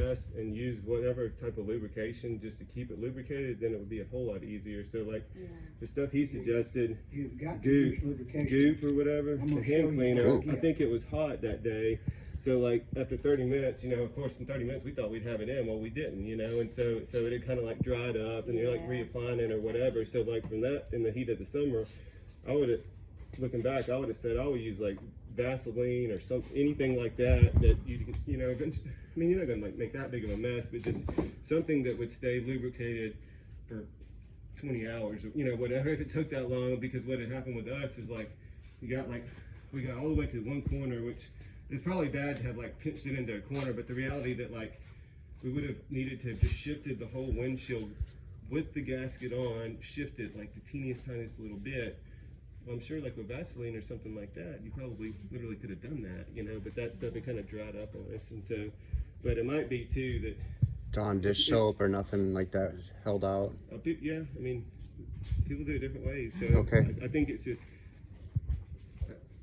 less and use whatever type of lubrication just to keep it lubricated, then it would be a whole lot easier. So like the stuff he suggested, Goop or whatever, the hand cleaner, I think it was hot that day. So like after 30 minutes, you know, of course in 30 minutes we thought we'd have it in, well we didn't, you know, and so it had kind of like dried up and you're like reapplying it or whatever. So like from that, in the heat of the summer, I would have, looking back, I would have said I would use like Vaseline or anything like that you know, I mean, you're not gonna like make that big of a mess, but just something that would stay lubricated for 20 hours or, you know, whatever, if it took that long. Because what had happened with us is like we got all the way to one corner, which is probably bad to have like pinched it into a corner, but the reality that like we would have needed to have just shifted the whole windshield with the gasket on, shifted like the teeniest tiniest little bit. Well, I'm sure like with Vaseline or something like that, you probably literally could have done that, you know, but that stuff, it kind of dried up on us. And so, but it might be too that Dawn dish soap or nothing like that is held out. Yeah, I mean, people do it different ways. So okay. I think it's just,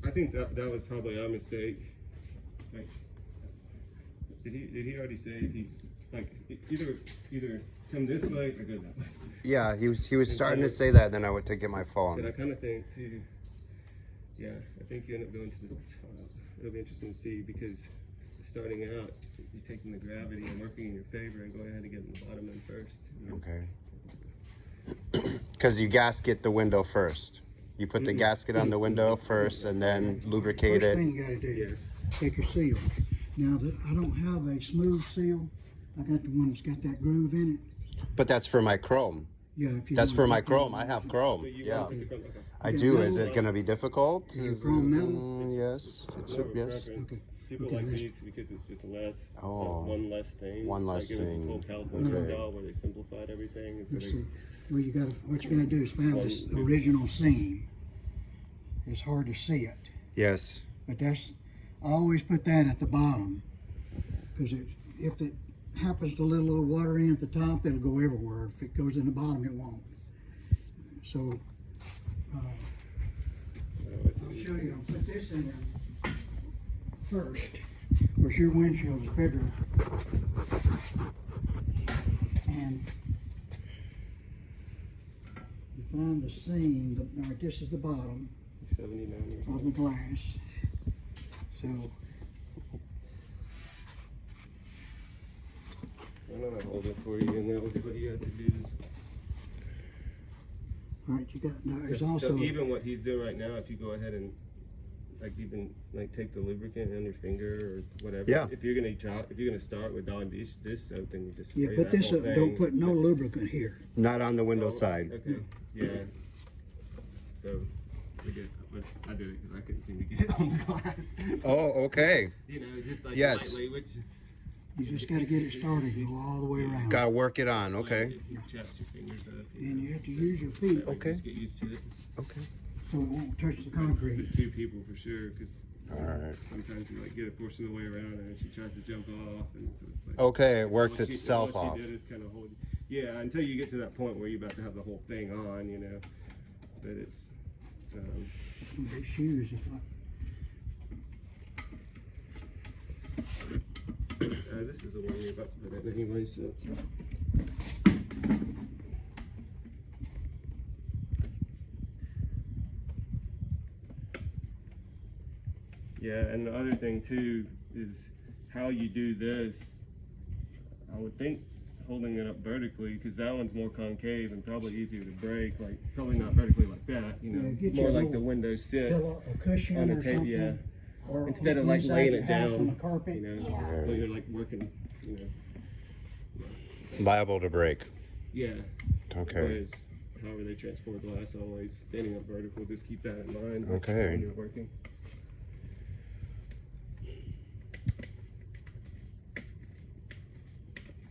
I think that was probably our mistake. Like, did he already say he's like either come this way or go that way? Yeah, he was starting to say that, then I went to get my phone. And I kind of think too, yeah, I think you end up going to the top. It'll be interesting to see, because starting out, you're taking the gravity and working in your favor and going ahead and getting the bottom in first. Okay. Because you gasket the window first. You put the gasket on the window first and then lubricate it. First thing you gotta do, take your seal. Now that I don't have a smooth seal, I got the one that's got that groove in it. But that's for my chrome. Yeah, if you that's want for to my put chrome. that I on. have chrome. So you Yeah, want to put the chrome, I Yeah, do. metal? Is it going to be difficult? Is your chrome metal? Yes. It's More of a yes. preference. Okay. People Okay, like that's- these because it's just less, Oh. one less thing. One less like it was thing. this whole California Okay. style where they simplified everything. And so Let's they, see. Well, what you gotta do is find this original seam. It's hard to see it, Yes. but I always put that at the bottom, because if it happens to let a little water in at the top, it'll go everywhere. If it goes in the bottom, it won't. So I'll show you. I'll put this in there first. Of course, your windshield's bigger, and you find the seam. All right, this is the bottom 79 or of something. the glass. So I know I hold it for you, and what you have to do is. all right, you got now. There's So also even what he's doing right now, if you go ahead and like even like take the lubricant on your finger or whatever. Yeah. If you're gonna start with Dawn dish soap, then you just yeah, spray put that this whole up. thing. Don't put no lubricant here. Not on the window side. Okay. Yeah. So we did, but I did it because I couldn't seem to get it on the glass. Oh, okay. You know, just like Yes. lightly, which You just got to get it started and go all the way around. Gotta work it on. Okay. You chaps your fingers up. And you have to use your feet That way Okay. Just get used to it. Okay. so it won't touch the concrete. Two people for sure, because All right. sometimes you like get a portion of the way around and she tries to jump off, and so it's like. Okay, it works all she- itself all off. She did is kind of hold. Yeah, until you get to that point where you're about to have the whole thing on, you know. But it's. The shoes, it's like, This is the one you're about to put in anyway, so. Yeah, and the other thing too is how you do this. I would think holding it up vertically, because that one's more concave and probably easier to break. Like probably not vertically like that, you know, Yeah, get more your like the little window sits pillow, a cushion on or the table. something. Yeah, Or instead of like inside laying your it house on down, the carpet. you know, Yeah. where you're like working, you know. Liable to break. Yeah. Okay. Whereas, however they transport glass, always standing up vertical, just keep that in mind. Okay. When you're working.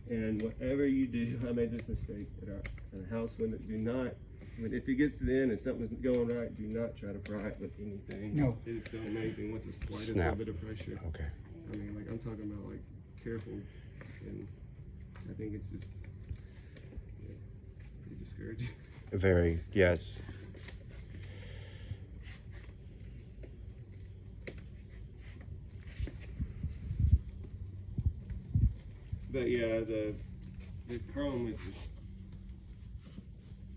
And whatever you do, I made this mistake at a house window. Do not, if it gets to the end and something's going right, do not try to pry it with anything. No. It is so amazing with the slightest Snap. little bit of pressure. Okay. I mean, like I'm talking about like careful, and I think it's just pretty discouraging. Very, yes. But yeah, the chrome is just,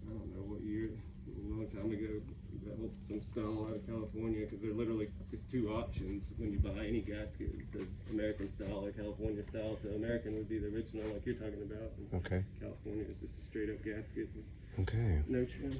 I don't know what year, a long time ago, developed some style out of California, because they're literally, there's two options when you buy any gasket. It says American style or California style. So American would be the original, like you're talking about. And Okay. California is just a straight up gasket. Okay. No trim.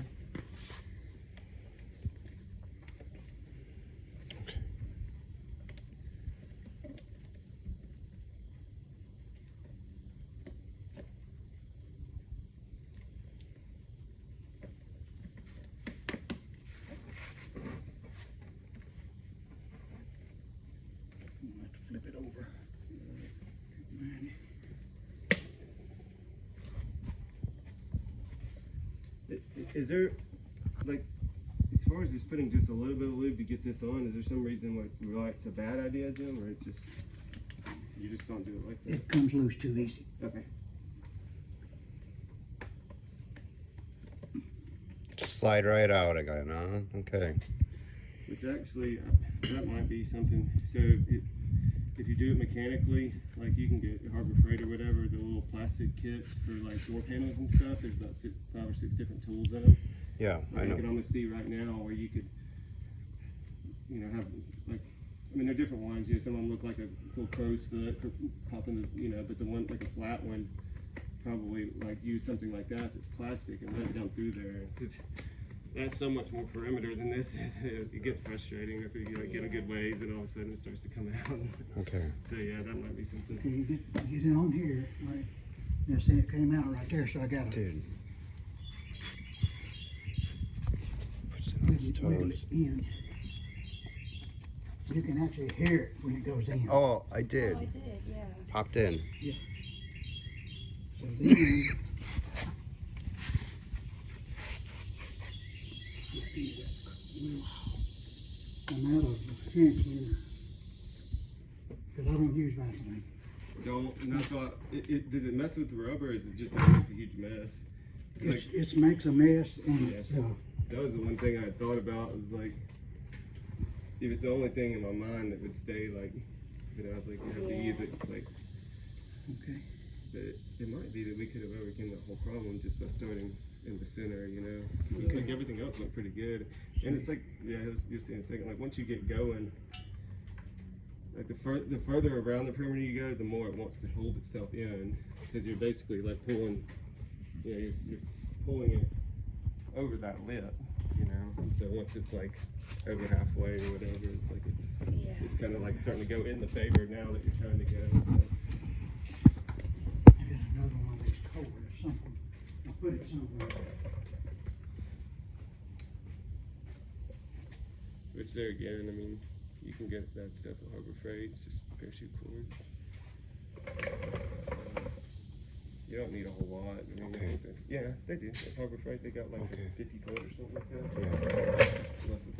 Flip it over. Is there, like, as far as just putting just a little bit of lube to get this on, is there some reason why it's a bad idea, Jim, or it just, you just don't do it like that? It comes loose too easy. Okay. Slide right out again, huh? Okay. Which actually, that might be something. So if you do it mechanically, like you can get Harbor Freight or whatever, the little plastic kits for like door panels and stuff. There's about 5 or 6 different tools in them. Yeah, like I know. You can almost see right now where you could, you know, have like, I mean, they're different ones. You know, some of them look like a little crow's foot for popping the, you know, but the one like a flat one, probably like use something like that that's plastic and let it down through there. Cause that's so much more perimeter than this is. It gets frustrating if you like get a good ways and all of a sudden it starts to come out. Okay. So yeah, that might be something. Okay, you get it on here, right? Yeah, see, it came out right there, so I got it. Dude. Wiggle it in. You can actually hear it when it goes in. Oh, I did. Oh, I did, yeah. Popped in. Yeah. So then, I'm out of hand cleaner. Because I don't use Vaseline. Don't, and that's why, does it mess with the rubber or is it just makes a huge mess? Like, It makes a mess and Yeah. it's, that was the one thing I thought about, was like, it was the only thing in my mind that would stay, like, you know, I was like, you have to use it, like, okay. but it might be that we could have overcome that whole problem just by starting in the center, you know? It's like everything else looked pretty good. And it's like, yeah, you'll see in a second, like once you get going, like the further around the perimeter you go, the more it wants to hold itself in, because you're basically like pulling, you know, you're pulling it over that lip, you know? And so once it's like over halfway or whatever, it's like it's kind of like starting to go in the favor now that you're trying to go. So. I got another one of these covers or something. I put it somewhere. Which there again, I mean, you can get that stuff at Harbor Freight. It's just parachute cord. You don't need a whole lot. I mean, Okay. Yeah, they do. At Harbor Freight, they got like Okay. a 50 foot or something like that. Yeah. Less than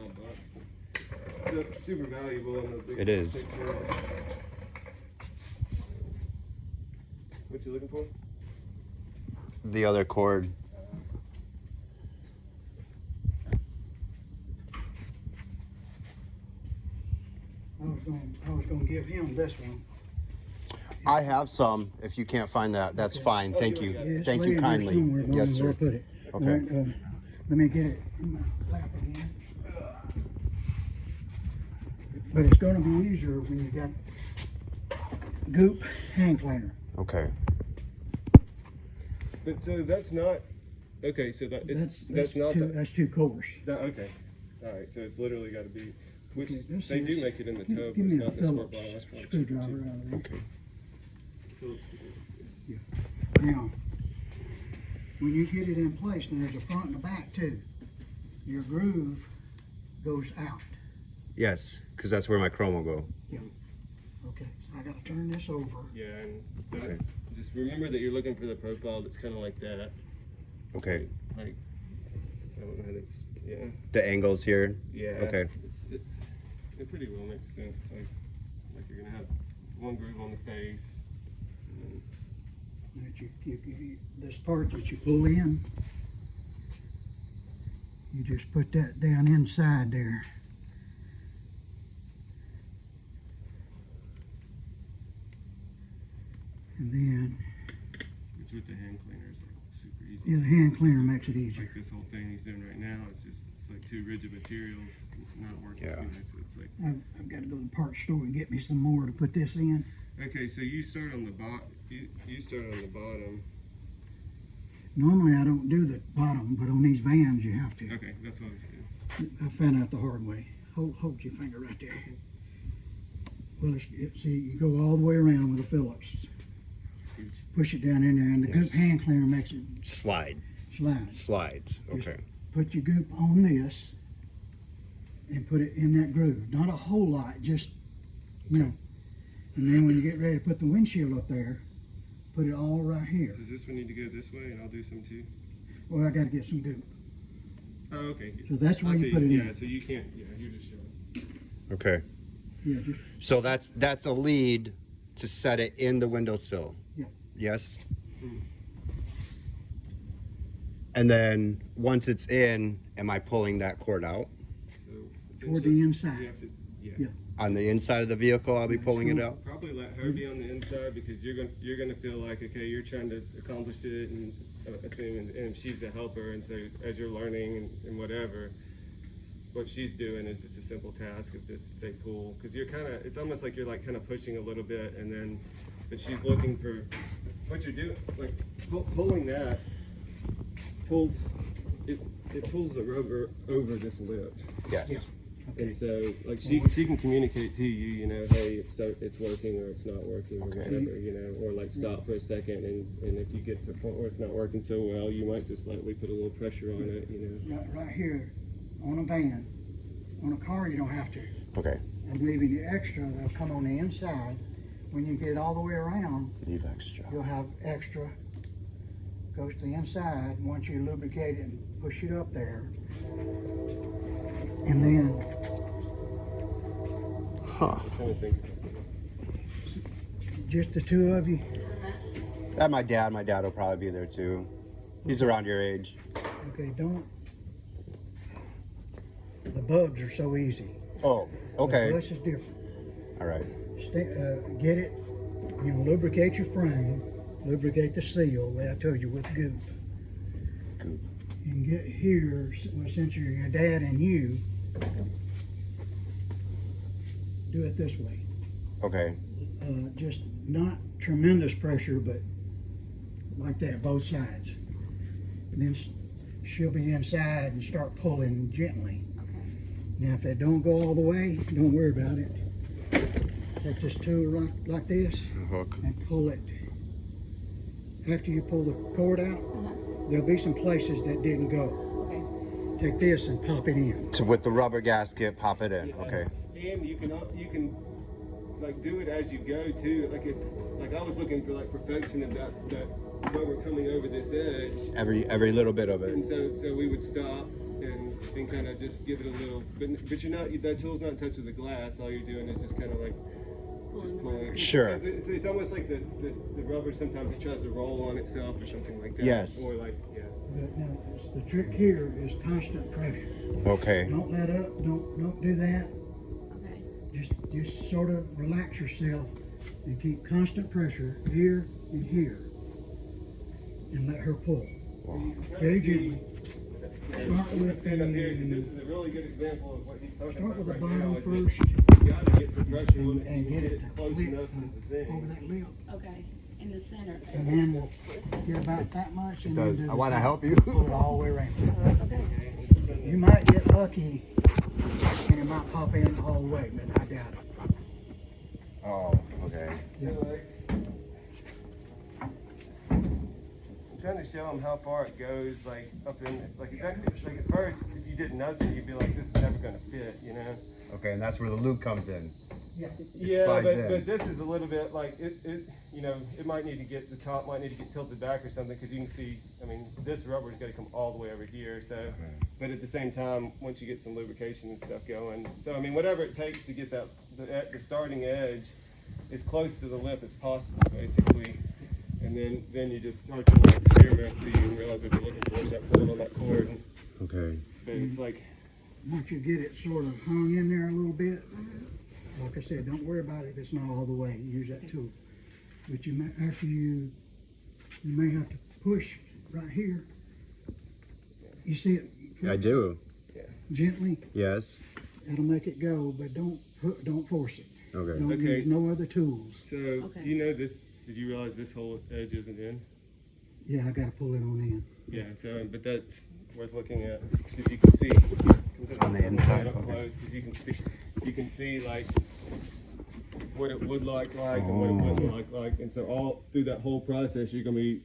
$5. It's super valuable in the big It is. picture. What you looking for? The other cord. I was gonna give him this one. I have some. If you can't find that, that's Okay. fine. Thank Yeah, you. It's Thank laying you there kindly. somewhere, but I Yes, don't know sir. where to put it. Okay. All right, let me get it in my lap again. But it's gonna be easier when you got Goop hand cleaner. Okay. But so that's not, okay, so that's not two, the, that's two cores. okay. All right, so it's literally got to be, which Okay, this they do is- make it in the Give tub, me but a it's not the squirt Phillips bottle. That's probably screwdriver cheaper, out of there. Okay. too. Now, when you get it in place, and there's a front and a back too, your groove goes out. Yes, because that's where my chrome will go. Okay, so I gotta turn this over. Yeah, and that, Okay. just remember that you're looking for the profile that's kind of like that. Okay. Like, I don't know how to, yeah. The angles here. Yeah. Okay. It pretty well makes sense. Like you're gonna have one groove on the face. And then, This part that you pull in, you just put that down inside there. And then, Which with the hand cleaner is like super easy. yeah, the hand cleaner makes it easier. Like this whole thing he's doing right now, it's like too rigid materials, not working. Yeah. So it's like. I've got to go to the parts store and get me some more to put this in. Okay, so you start on the you start on the bottom. Normally I don't do the bottom, but on these vans you have to. Okay, that's what I was doing. I found out the hard way. Hold your finger right there. Well, see, you go all the way around with a Phillips. Push it down in there, and the Yes. Goop hand cleaner makes it Slide. slide. Slides. Okay. Put your Goop on this and put it in that groove. Not a whole lot, just, you know. And then when you get ready to put the windshield up there, put it all right here. Does this one need to go this way, and I'll do some too? Well, I got to get some Goop. Oh, okay. So that's where I you see. put it Yeah, in. so you can't. Yeah, you're just showing. Okay. Yeah, just, So that's a lead to set it in the windowsill. Yeah. Yes. Hmm. And then once it's in, am I pulling that cord out? So toward the you inside. have to. Yeah. Yeah. On the inside of the vehicle, I'll be pulling it out. Probably let her be on the inside because you're gonna feel like, okay, you're trying to accomplish it and and she's the helper, and so as you're learning and whatever, what she's doing is just a simple task of just say pull, because you're kind of, it's almost like you're like kind of pushing a little bit, and then but she's looking for what you're doing, like pulling that pulls it pulls the rubber over this lip. Yes. And so, like, she can communicate to you, you know, hey, it's working or it's not working or Okay. whatever, you know, or like stop for a second, and if you get to a point where it's not working so well, you might just lightly put a little pressure on it, you know. Right here, on a van. On a car, you don't have to. Okay. I'm leaving the extra that'll come on the inside. When you get it all the way around, Leave extra. you'll have extra. Goes to the inside. Once you lubricate it and push it up there, and then Huh. I'm trying to think. just the two of you. That my dad will probably be there too. He's around your age. Okay, don't. The bugs are so easy. Oh, The okay. brush is different. All right. Get it. You know, lubricate your frame. Lubricate the seal. Like I told you with Goop. Goop. And get here. Well, since you're your dad and you, do it this way. Okay. Just not tremendous pressure, but like that, both sides. And then she'll be inside and start pulling gently. Now, if it don't go all the way, don't worry about it. Take this tool like this A hook. and pull it. After you pull the cord out, there'll be some places that didn't go. Okay. Take this and pop it in. So with the rubber gasket, pop it in. Okay. And you can like do it as you go too. Like I was looking for like perfection of that rubber coming over this edge. Every little bit of it. And so we would stop and kind of just give it a little, but you're not, that tool's not touching the glass. All you're doing is just kind of like just pulling. Sure. It's almost like the rubber sometimes it tries to roll on itself or something like that. Yes. Or like, yeah. But now, the trick here is constant pressure. Okay. Don't let up. Don't do that. Okay. Just sort of relax yourself and keep constant pressure here and here, and let her pull. Very gently. Start with Stand up here, 'cause the this is a really good example of what he's talking start about with the right now. bottom is first You gotta get the pressure on it and get it close lip, enough to the over thing. that lip, Okay. In the center. and then get about that much. And then Does do the I want to top. help you? Pull it all the way around. Okay. You might get lucky, and it might pop in all the way, but I doubt it. Oh, okay. So, like, I'm trying to show them how far it goes, like up in, like at first, if you did nothing, you'd be like, this is never gonna fit, you know? Okay, and that's where the loop comes in. Yeah, slides but in. this is a little bit like you know, it might need to get, the top might need to get tilted back or something, because you can see, I mean, this rubber's got to come all the way over here. So, but at the same time, once you get some lubrication and stuff going, so I mean, whatever it takes to get that the starting edge as close to the lip as possible, basically, and then you just start to like experiment so you can realize what you're looking for. Is that pulling on that cord? Okay. But it's like. Once you get it sort of hung in there a little bit, like I said, don't worry about it if it's not all the way. Use that tool. But you may, after you may have to push right here. You see it? I do. Gently. Yes. That'll make it go, but don't force it. Okay. Don't Okay. use no other tools. So, Okay. you know this, did you realize this whole edge isn't in? Yeah, I gotta pull it on in. Yeah, so, but that's worth looking at, because you can see. On the inside, Up okay. close, 'cause you can see like what it would look like and what it wouldn't look like. And so all through that whole process, you're gonna be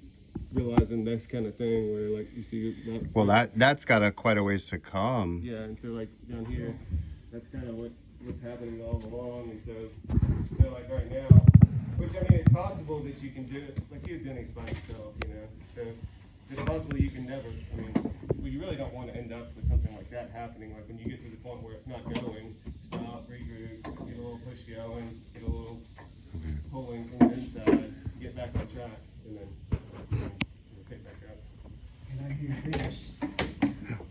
realizing this kind of thing where like you see that. Well, that's got quite a ways to come. Yeah, and so like down here, that's kind of what's happening all along. And so like right now, which I mean, it's possible that you can do it, like he was doing it by himself, you know. So it's possible you can never, I mean, well, you really don't want to end up with something like that happening. Like when you get to the point where it's not going, stop, regroup, get a little push going, get a little pulling from the inside, get back on track, and then we'll pick back up. And I use this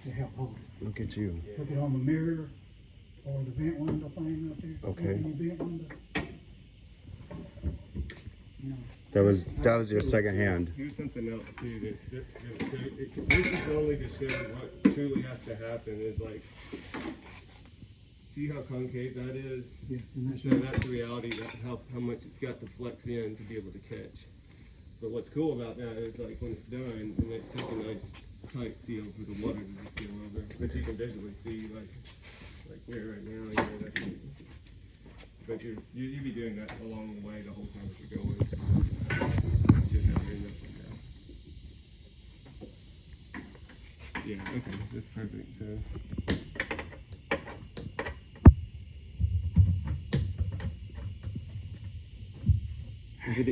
to help hold it. Look at you. Put it on the mirror or the vent window thing right there. Okay. Open the vent window. You know, That was your second hand. Here's something else too this is only to show what truly has to happen is like, see how concave that is? yeah, and So that's the reality, that how much it's got to flex in to be able to catch. But what's cool about that is like when it's done, and it's such a nice tight seal for the water to just go over, but you can visually see like here right now, you know, that's, but you'll be doing that along the way the whole time that you're going. You should have your enough like that. Yeah, okay, that's perfect. So.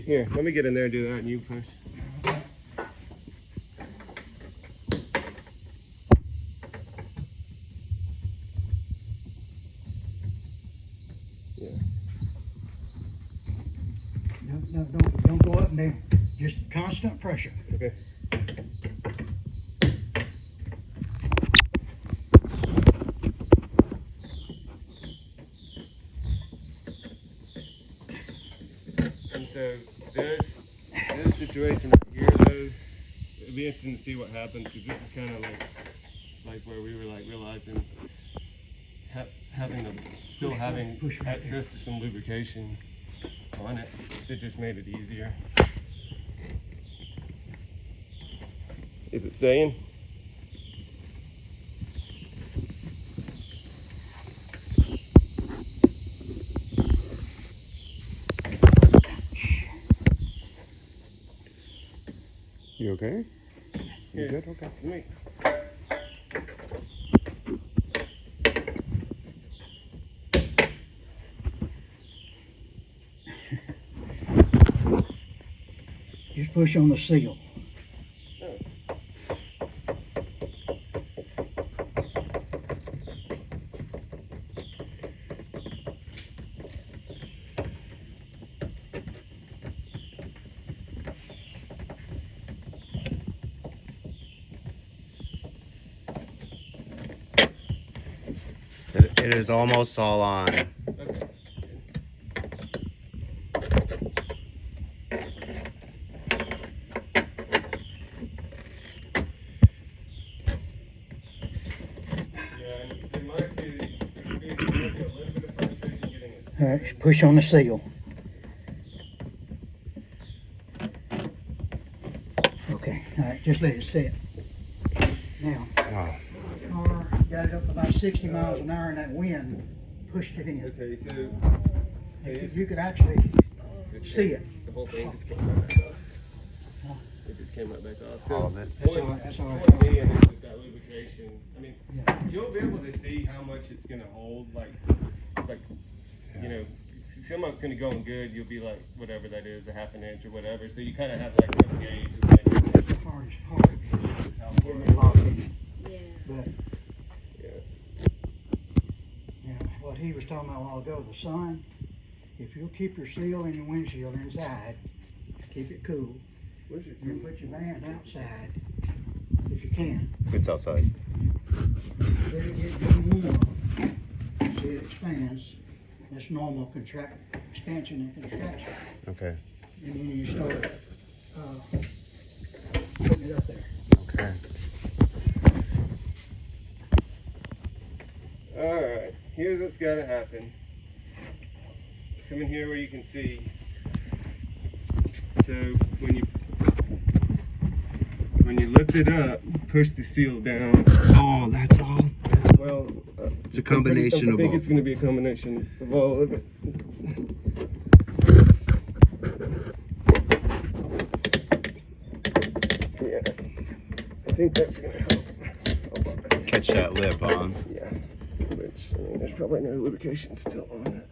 Here, let me get in there and do that, and you push. Yeah. No, don't go up and down. Just constant pressure. Okay. And so this situation right here, though, it'd be interesting to see what happens, because this is kind of like where we were like realizing still having access to some lubrication on it. It just made it easier. Is it staying? You okay? You Yeah. good? Okay. Let me. Just push on the seal. It is almost all on. Okay. All right, just push on the seal. Okay, all right, just let it sit. Now, Oh. the car got it up about 60 miles an hour and that wind pushed it in. Okay, so If you could actually see it. the whole thing just came right back off. It just came right back off. So All of it? That's all right. point being is that lubrication. I mean, Yeah. you'll be able to see how much it's gonna hold. Like you know, if someone's gonna go in good, you'll be like whatever that is, a half an inch or whatever. So you kind of have like some gauge of like Hard is hard. this is how Getting it locked in. Yeah. But, Yeah. yeah, what he was talking about a while ago, the sun, if you'll keep your seal and your windshield inside, keep it cool, Where's your and put your van outside, if you can. It's outside. Let it get good warm. See it expands. That's normal expansion and contraction. Okay. and then you start putting it up there. Okay. Alright, here's what's gotta happen. Come in here where you can see. So when you lift it up, push the seal down. Oh, that's all. Well, It's a combination I of think all. it's going to be a combination of all of it. Yeah, I think that's going to help. Catch that lip on. Yeah, which, I mean, there's probably no lubrication still on it.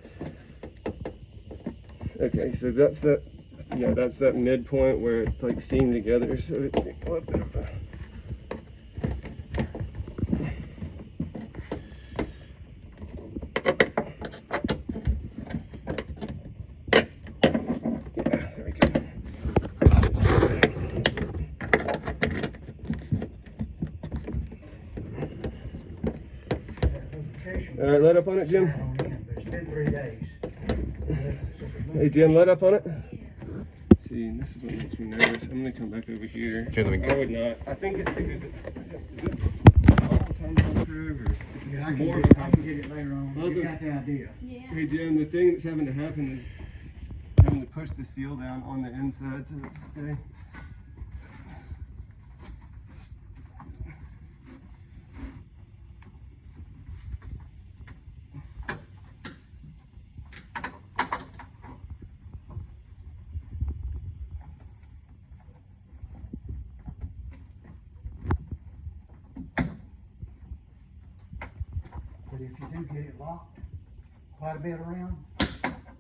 Okay, so that's that. Yeah, that's that midpoint where it's like seamed together, so it's a little bit of a... Yeah, there we go. All right, let up on it, Jim. It's been 3 days. Hey, Jim, let up on it. See, this is what makes me nervous. I'm gonna come back over here. Okay, let me go. I would not. I think it's Yeah, I more can get it later on. Well, You got the idea. Yeah. Hey Jim, the thing that's having to happen is having to push the seal down on the inside so it can stay. But if you do get it locked quite a bit around,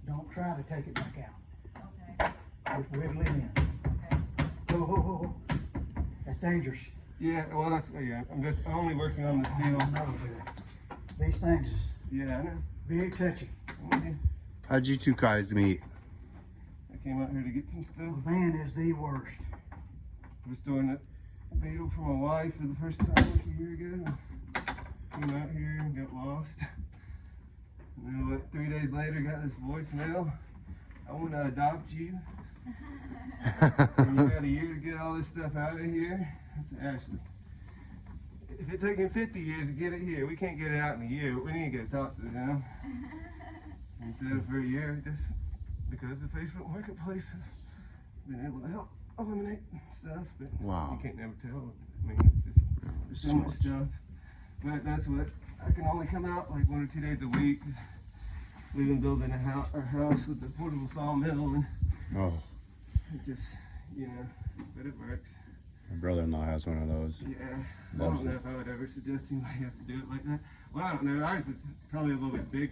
don't try to take it back out. Okay. Just wiggle it in. Okay. Ho, ho, ho, ho. That's dangerous. Yeah, well that's, yeah, I'm just only working on the seal. I know, but these things is Yeah, I know. very touchy. How'd you two guys meet? I came out here to get some The stuff. van is the worst. I was doing a Beetle for my wife for the first time like a year ago. Came out here and got lost. And then what, 3 days later got this voicemail. I want to adopt you. And you got a year to get all this stuff out of here. I said, Ashley, if it's taking 50 years to get it here, we can't get it out in a year. But we need to get to talk to them. And so for a year, just because the Facebook Marketplace has been able to help eliminate stuff, but Wow. you can't never tell. I mean, it's just there's so much stuff. But that's what I can only come out like 1 or 2 days a week. 'Cause we've been building our house with the portable sawmill, and Oh, it's just, you know, but it works. my brother-in-law has one of those. Yeah, I Loves don't know it. if I would ever suggest anybody have to do it like that. Well, I don't know. Ours is probably a little bit big.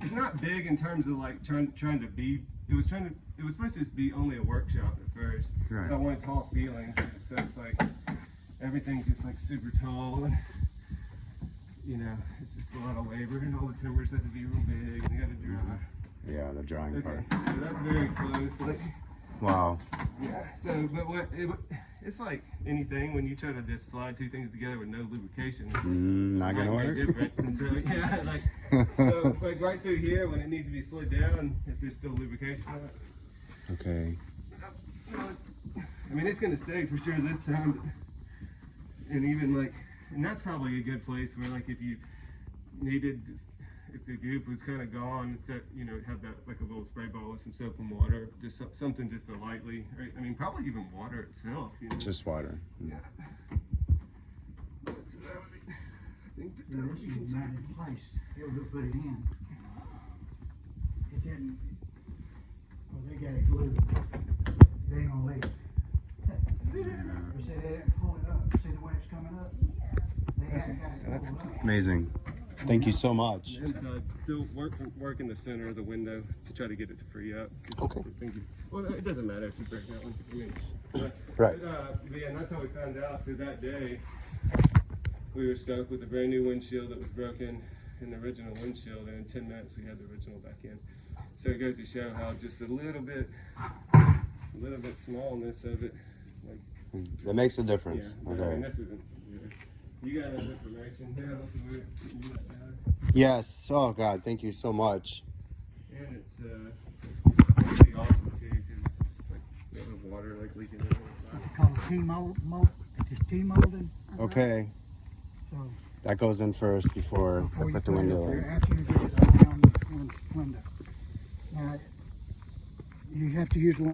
It's not big in terms of like trying to be. It was supposed to just be only a workshop at first. Right. So I wanted tall ceilings, so it's like everything's just like super tall, and you know, it's just a lot of labor, and all the timbers have to be real big, and they got to dry. Yeah, the drawing Okay, part. so that's very close. Like, Wow. yeah. So, but it's like anything when you try to just slide two things together with no lubrication. Not gonna Night and work. day difference. And so, yeah, so like right through here when it needs to be slid down, if there's still lubrication on it. Okay. I mean, it's gonna stay for sure this time, but, and even like, and that's probably a good place where like if you needed, if the goop was kind of gone, instead, you know, have that like a little spray ball with some soap and water, just something just to lightly, or, I mean, probably even water itself. You know? Just water. Yeah. So that would be, I think that Yeah, would this be is not in place. They were gonna put it in. It didn't. Well, they got it glued. It ain't gonna leave. You see, they didn't pull it up. See the way it's coming up? They haven't got it pulled up. Amazing. Thank you so much. And still work in the center of the window to try to get it to free up. Okay. Well, it doesn't matter if you break that one. I mean, Right. but yeah, and that's how we found out. So that day, we were stuck with a brand new windshield that was broken in the original windshield, and in 10 minutes we had the original back in. So it goes to show how just a little bit smallness of it, like, That makes a difference. yeah. I mean, Okay. this isn't. You got enough information. Yeah, that's a weird. Yes. Oh God, thank you so much. And it's pretty awesome too, because it's just like water like leaking in there. What they call T-molding. Okay, So that goes in first before I you put the it window up there, in. after you get it around the window. Now, you have to use one.